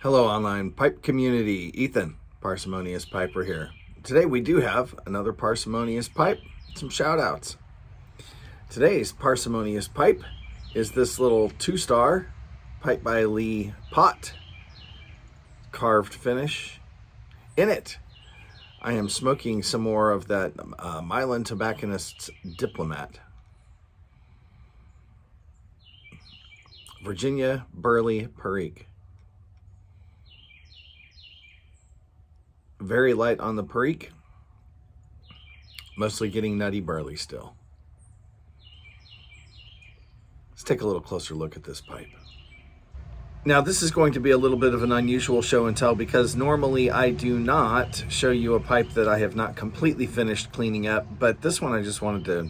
Hello, online pipe community. Ethan, Parsimonious Piper here. Today we do have another Parsimonious pipe, some shout outs. Today's Parsimonious pipe is this little 2-star Pipe by Lee pot, carved finish. In it, I am smoking some more of that Milan Tobacconist's Diplomat. Virginia Burley Perique. Very light on the Perique, mostly getting nutty burley still. Let's take a little closer look at this pipe. Now this is going to be a little bit of an unusual show and tell because normally I do not show you a pipe that I have not completely finished cleaning up, but this one I just wanted to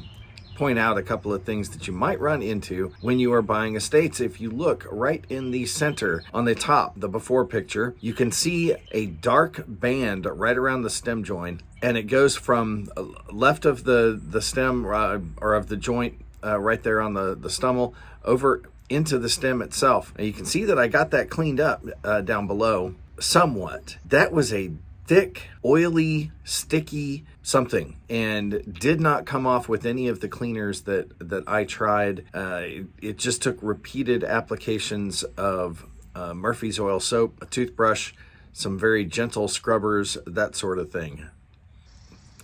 point out a couple of things that you might run into when you are buying estates. If you look right in the center on the top, the before picture, you can see a dark band right around the stem joint, and it goes from left of the stem or of the joint right there on the stummel over into the stem itself. And you can see that I got that cleaned up down below somewhat. That was a thick, oily, sticky something, and did not come off with any of the cleaners that I tried. It just took repeated applications of Murphy's oil soap, a toothbrush, some very gentle scrubbers, that sort of thing.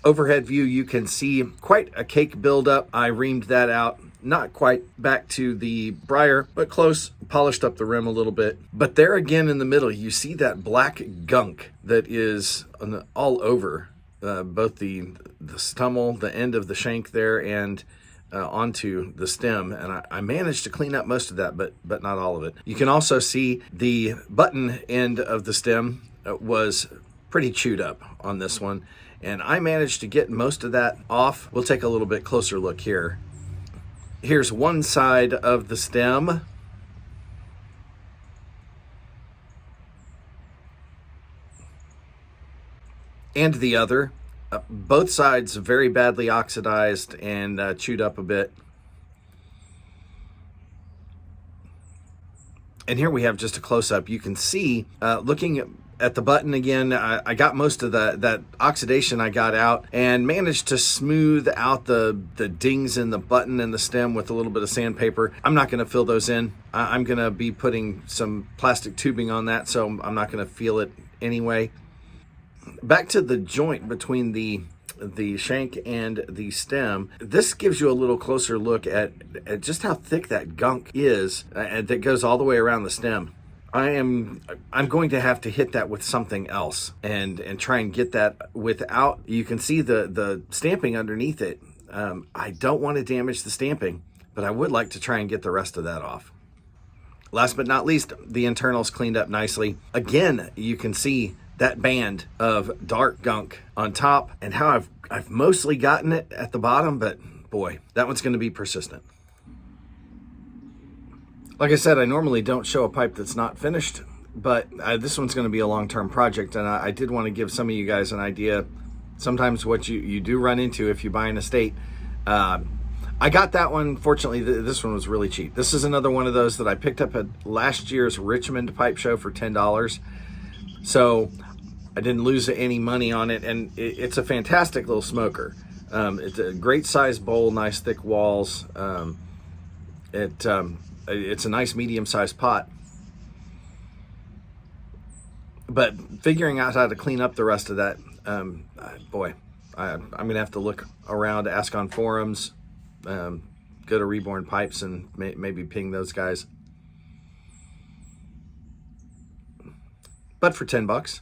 Overhead view, you can see quite a cake buildup. I reamed that out. Not quite back to the briar, but close. Polished up the rim a little bit. But there again in the middle, you see that black gunk that is all over both the stummel, the end of the shank there, and onto the stem. And I managed to clean up most of that, but not all of it. You can also see the button end of the stem was pretty chewed up on this one. And I managed to get most of that off. We'll take a little bit closer look here. Here's one side of the stem. And the other. Both sides very badly oxidized and chewed up a bit. And here we have just a close-up. You can see, looking at the button again, I got most of that oxidation I got out and managed to smooth out the dings in the button and the stem with a little bit of sandpaper. I'm not going to fill those in. I'm going to be putting some plastic tubing on that, so I'm not going to feel it anyway. Back to the joint between the shank and the stem. This gives you a little closer look at just how thick that gunk is that goes all the way around the stem. I'm going to have to hit that with something else and try and get that without, you can see the stamping underneath it. I don't want to damage the stamping, but I would like to try and get the rest of that off. Last but not least, the internals cleaned up nicely. Again, you can see that band of dark gunk on top and how I've mostly gotten it at the bottom, but boy, that one's going to be persistent. Like I said, I normally don't show a pipe that's not finished, but this one's going to be a long-term project, and I did want to give some of you guys an idea sometimes what you do run into if you buy an estate. I got that one. Fortunately, this one was really cheap. This is another one of those that I picked up at last year's Richmond Pipe Show for $10. So I didn't lose any money on it, and it's a fantastic little smoker. It's a great size bowl, nice thick walls. It's a nice medium-sized pot. But figuring out how to clean up the rest of that, boy, I'm going to have to look around, ask on forums, go to Reborn Pipes and maybe ping those guys. But for $10,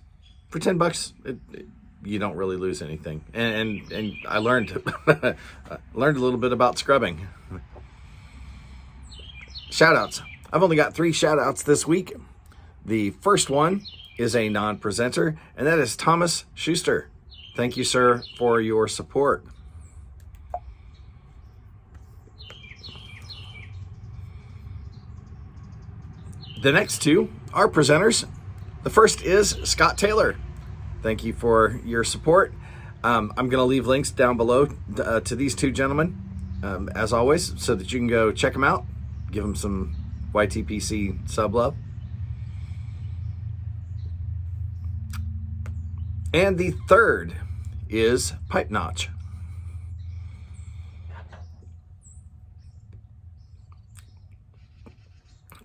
you don't really lose anything. And I learned learned a little bit about scrubbing. Shoutouts. I've only got 3 shoutouts this week. The first one is a non-presenter, and that is Thomas Schuster. Thank you, sir, for your support. The next 2 are presenters. The first is Scott Taylor. Thank you for your support. I'm going to leave links down below to these 2 gentlemen, as always, so that you can go check them out. Give them some YTPC sub love. And the third is pipe notch.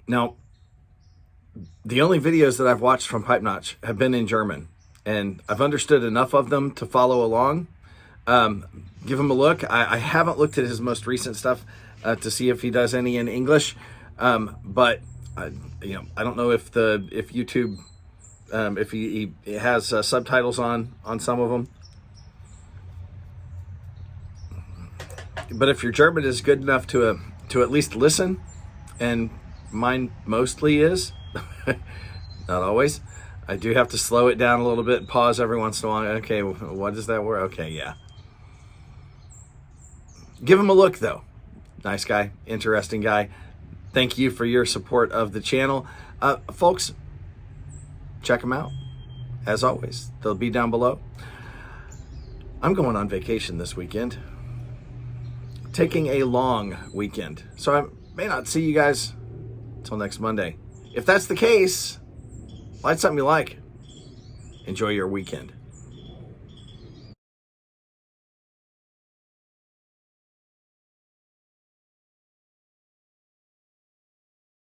Now, the only videos that I've watched from pipe notch have been in German, and I've understood enough of them to follow along. Give him a look. I haven't looked at his most recent stuff to see if he does any in English, but I don't know if YouTube if he has subtitles on some of them. But if your German is good enough to at least listen, and mine mostly is, not always. I do have to slow it down a little bit, pause every once in a while. Okay, what is that word? Okay, yeah. Give him a look, though. Nice guy, interesting guy. Thank you for your support of the channel. Folks, check them out. As always, they'll be down below. I'm going on vacation this weekend. Taking a long weekend. So I may not see you guys until next Monday. If that's the case, light something you like. Enjoy your weekend.